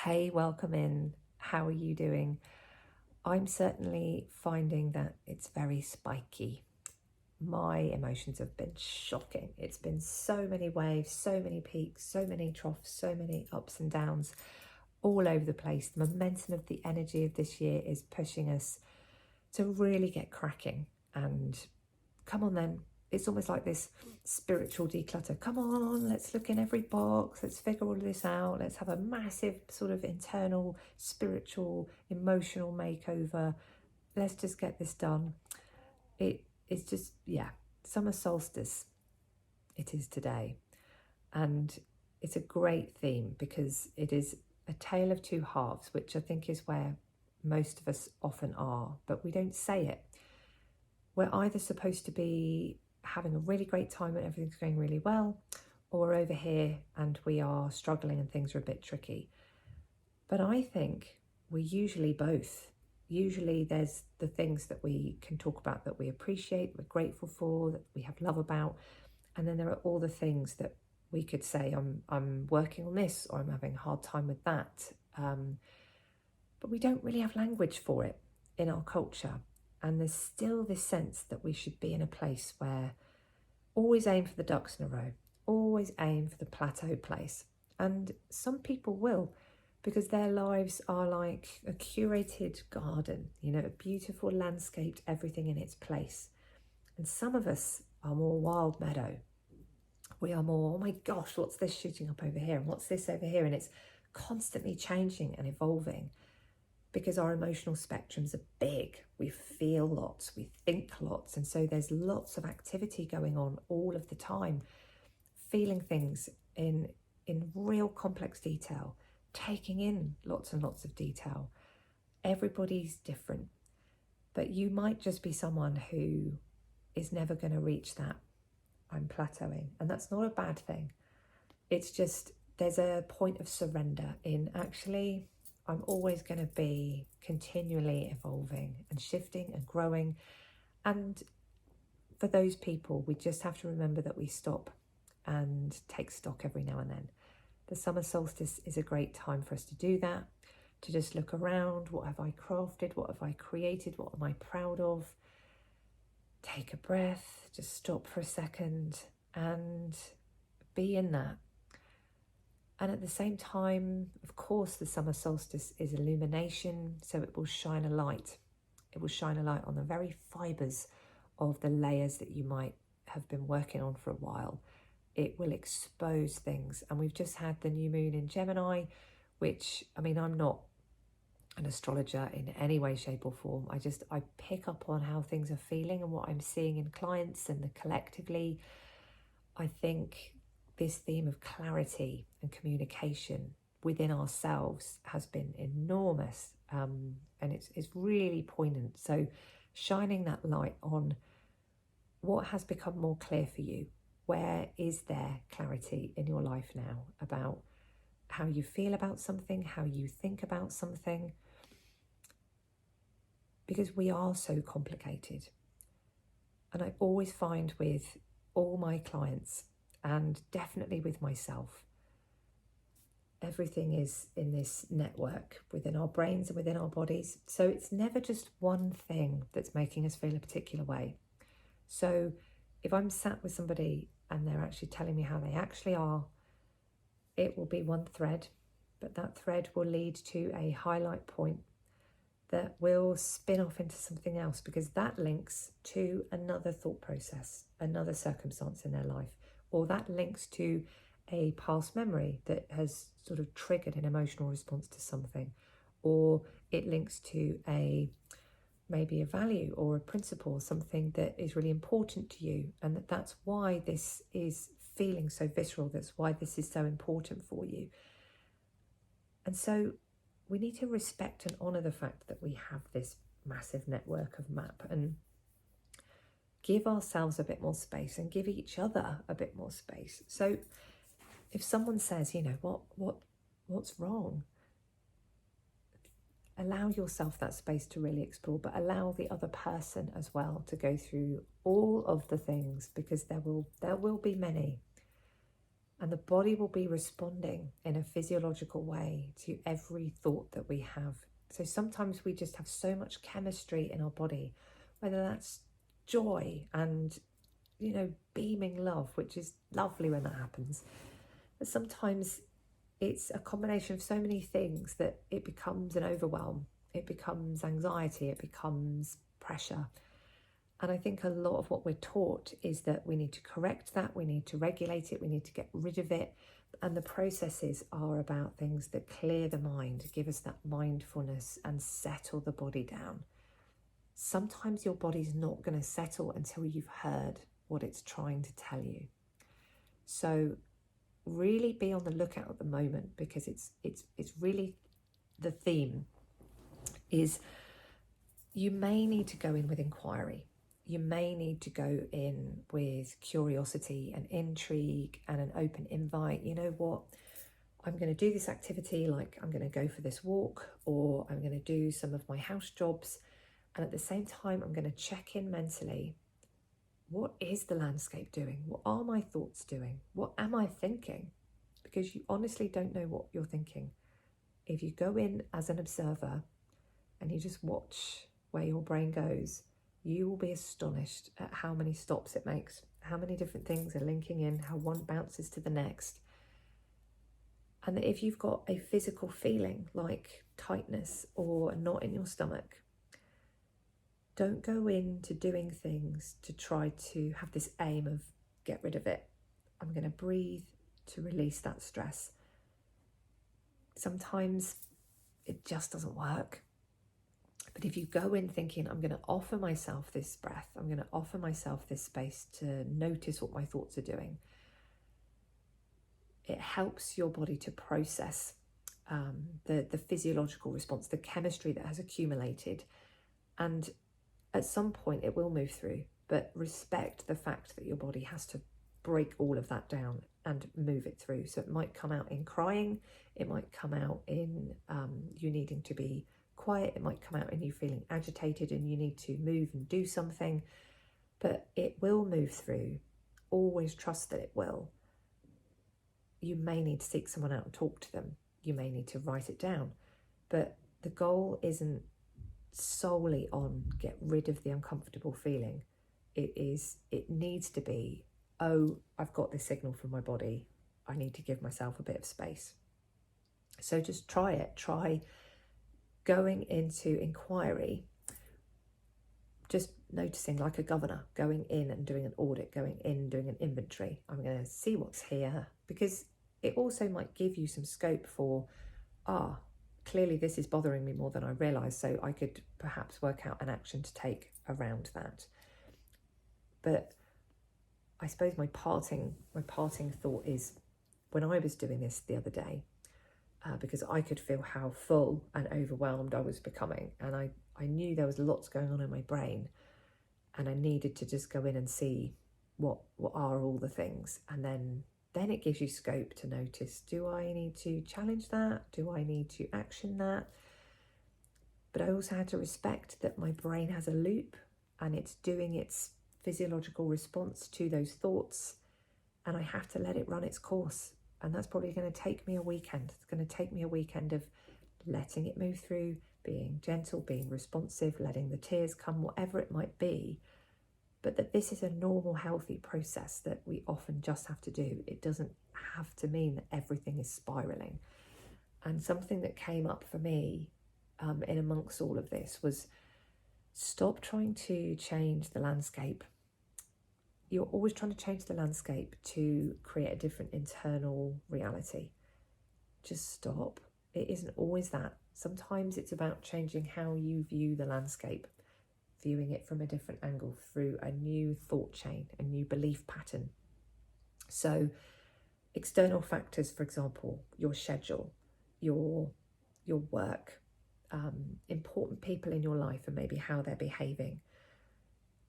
Hey, welcome in. How are you doing? I'm certainly finding that it's very spiky. My emotions have been shocking. It's been so many waves, so many peaks, so many troughs, so many ups and downs all over the place. The momentum of the energy of this year is pushing us to really get cracking. And come on then, it's almost like this spiritual declutter. Come on, let's look in every box, let's figure all of this out, let's have a massive sort of internal spiritual emotional makeover. Let's just get this done. It is just, yeah, summer solstice it is today, and it's a great theme because it is a tale of two halves, which I think is where most of us often are, but we don't say it. We're either supposed to be having a really great time and everything's going really well, or we're over here and we are struggling and things are a bit tricky. But I think we're usually both. Usually there's the things that we can talk about that we appreciate, we're grateful for, that we have love about. And then there are all the things that we could say, I'm working on this, or I'm having a hard time with that. But we don't really have language for it in our culture. And there's still this sense that we should be in a place where always aim for the ducks in a row, always aim for the plateau place. And some people will, because their lives are like a curated garden, a beautiful landscaped, everything in its place. And some of us are more wild meadow. We are more, oh my gosh, what's this shooting up over here? And what's this over here? And it's constantly changing and evolving because our emotional spectrums are big. We feel lots, we think lots. And so there's lots of activity going on all of the time, feeling things in real complex detail, taking in lots and lots of detail. Everybody's different, but you might just be someone who is never going to reach that I'm plateauing. And that's not a bad thing. It's just there's a point of surrender in actually I'm always going to be continually evolving and shifting and growing. And for those people, we just have to remember that we stop and take stock every now and then. The summer solstice is a great time for us to do that, to just look around. What have I crafted? What have I created? What am I proud of? Take a breath, just stop for a second and be in that. And at the same time, of course, the summer solstice is illumination, so it will shine a light. It will shine a light on the very fibres of the layers that you might have been working on for a while. It will expose things. And we've just had the new moon in Gemini, which, I'm not an astrologer in any way, shape or form. I pick up on how things are feeling and what I'm seeing in clients and collectively. I think this theme of clarity and communication within ourselves has been enormous, and it's really poignant. So shining that light on what has become more clear for you. Where is there clarity in your life now about how you feel about something, how you think about something? Because we are so complicated. And I always find with all my clients, and definitely with myself, everything is in this network within our brains and within our bodies. So it's never just one thing that's making us feel a particular way. So if I'm sat with somebody and they're actually telling me how they actually are, it will be one thread, but that thread will lead to a highlight point that will spin off into something else, because that links to another thought process, another circumstance in their life, or that links to a past memory that has sort of triggered an emotional response to something, or it links to maybe a value or a principle, something that is really important to you, and that's why this is feeling so visceral, that's why this is so important for you. And so we need to respect and honour the fact that we have this massive network of map, and give ourselves a bit more space and give each other a bit more space. So if someone says, what's wrong? Allow yourself that space to really explore, but allow the other person as well to go through all of the things, because there will be many. And the body will be responding in a physiological way to every thought that we have. So sometimes we just have so much chemistry in our body, whether that's joy and, beaming love, which is lovely when that happens. But sometimes it's a combination of so many things that it becomes an overwhelm. It becomes anxiety, it becomes pressure. And I think a lot of what we're taught is that we need to correct that, we need to regulate it, we need to get rid of it. And the processes are about things that clear the mind, give us that mindfulness and settle the body down. Sometimes your body's not going to settle until you've heard what it's trying to tell you. So really be on the lookout at the moment, because it's really, the theme is you may need to go in with inquiry. You may need to go in with curiosity and intrigue and an open invite. You know what? I'm going to do this activity, like I'm going to go for this walk, or I'm going to do some of my house jobs. And at the same time, I'm going to check in mentally. What is the landscape doing? What are my thoughts doing? What am I thinking? Because you honestly don't know what you're thinking. If you go in as an observer and you just watch where your brain goes, you will be astonished at how many stops it makes, how many different things are linking in, how one bounces to the next. And that if you've got a physical feeling like tightness or a knot in your stomach, don't go into doing things to try to have this aim of get rid of it. I'm going to breathe to release that stress. Sometimes it just doesn't work. But if you go in thinking, I'm going to offer myself this breath, I'm going to offer myself this space to notice what my thoughts are doing, it helps your body to process the physiological response, the chemistry that has accumulated. And at some point it will move through, but respect the fact that your body has to break all of that down and move it through. So it might come out in crying, it might come out in you needing to be quiet, it might come out in you feeling agitated and you need to move and do something, but it will move through. Always trust that it will. You may need to seek someone out and talk to them. You may need to write it down, but the goal isn't solely on get rid of the uncomfortable feeling. It needs to be, oh, I've got this signal from my body, I need to give myself a bit of space. So just try it. Try going into inquiry, just noticing like a governor, going in and doing an audit, going in, doing an inventory. I'm going to see what's here, because it also might give you some scope for, clearly this is bothering me more than I realise, so I could perhaps work out an action to take around that. But I suppose my parting thought is, when I was doing this the other day, because I could feel how full and overwhelmed I was becoming, and I knew there was lots going on in my brain, and I needed to just go in and see what are all the things, and then it gives you scope to notice, do I need to challenge that? Do I need to action that? But I also had to respect that my brain has a loop and it's doing its physiological response to those thoughts, and I have to let it run its course. And that's probably going to take me a weekend. It's going to take me a weekend of letting it move through, being gentle, being responsive, letting the tears come, whatever it might be. But that this is a normal, healthy process that we often just have to do. It doesn't have to mean that everything is spiraling. And something that came up for me in amongst all of this was, stop trying to change the landscape. You're always trying to change the landscape to create a different internal reality. Just stop. It isn't always that. Sometimes it's about changing how you view the landscape, viewing it from a different angle, through a new thought chain, a new belief pattern. So external factors, for example, your schedule, your work, important people in your life and maybe how they're behaving.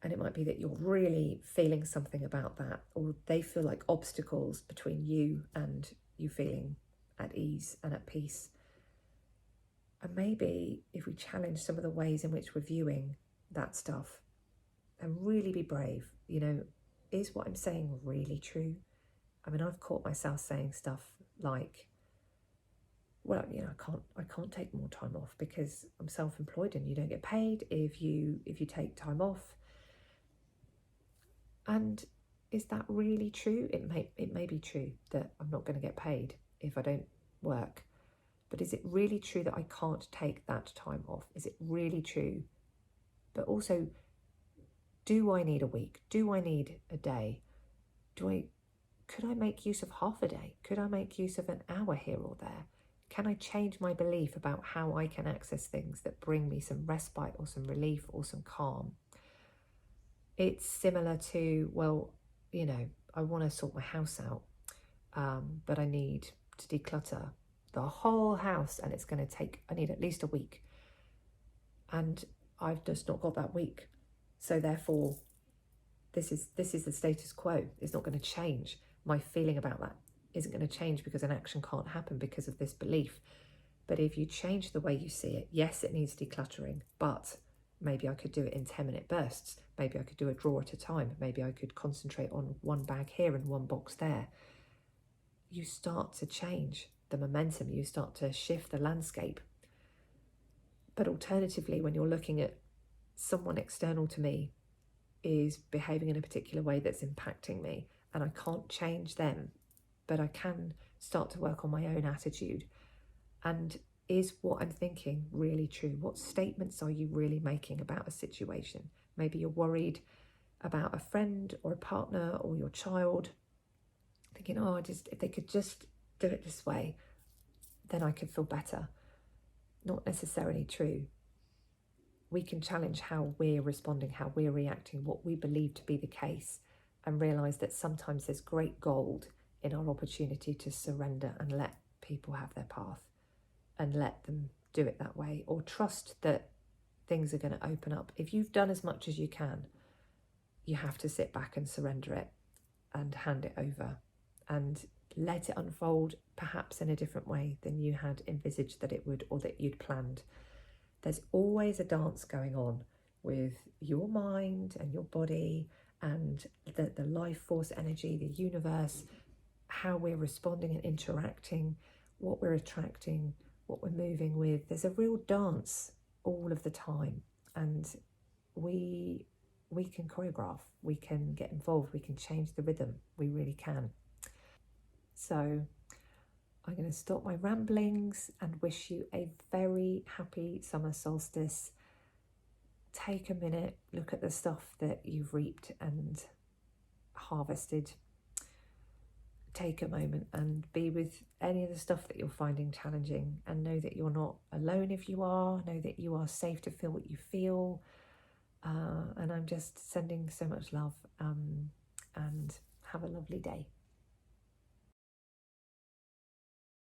And it might be that you're really feeling something about that, or they feel like obstacles between you and you feeling at ease and at peace. And maybe if we challenge some of the ways in which we're viewing that stuff and really be brave, is what I'm saying really true? I mean, I've caught myself saying stuff like, well, I can't take more time off because I'm self-employed and you don't get paid if you take time off. And is that really true? It may be true that I'm not going to get paid if I don't work. But is it really true that I can't take that time off? Is it really true? But also, do I need a week? Do I need a day? Could I make use of half a day? Could I make use of an hour here or there? Can I change my belief about how I can access things that bring me some respite or some relief or some calm? It's similar to, well, I want to sort my house out, but I need to declutter the whole house, and I need at least a week. And I've just not got that week. So therefore, this is the status quo. It's not going to change. My feeling about that isn't going to change because an action can't happen because of this belief. But if you change the way you see it, yes, it needs decluttering, but maybe I could do it in 10-minute bursts. Maybe I could do a drawer at a time. Maybe I could concentrate on one bag here and one box there. You start to change the momentum. You start to shift the landscape. But alternatively, when you're looking at someone external to me is behaving in a particular way that's impacting me, and I can't change them, but I can start to work on my own attitude. And is what I'm thinking really true? What statements are you really making about a situation? Maybe you're worried about a friend or a partner or your child, thinking, if they could just do it this way, then I could feel better. Not necessarily true. We can challenge how we're responding, how we're reacting, what we believe to be the case, and realise that sometimes there's great gold in our opportunity to surrender and let people have their path and let them do it that way, or trust that things are going to open up. If you've done as much as you can, you have to sit back and surrender it and hand it over and let it unfold perhaps in a different way than you had envisaged that it would or that you'd planned. There's always a dance going on with your mind and your body and the life force energy, the universe, how we're responding and interacting, what we're attracting, what we're moving with. There's a real dance all of the time, and we can choreograph, we can get involved, we can change the rhythm, we really can. So I'm going to stop my ramblings and wish you a very happy summer solstice. Take a minute, look at the stuff that you've reaped and harvested. Take a moment and be with any of the stuff that you're finding challenging, and know that you're not alone if you are. Know that you are safe to feel what you feel. And I'm just sending so much love, and have a lovely day.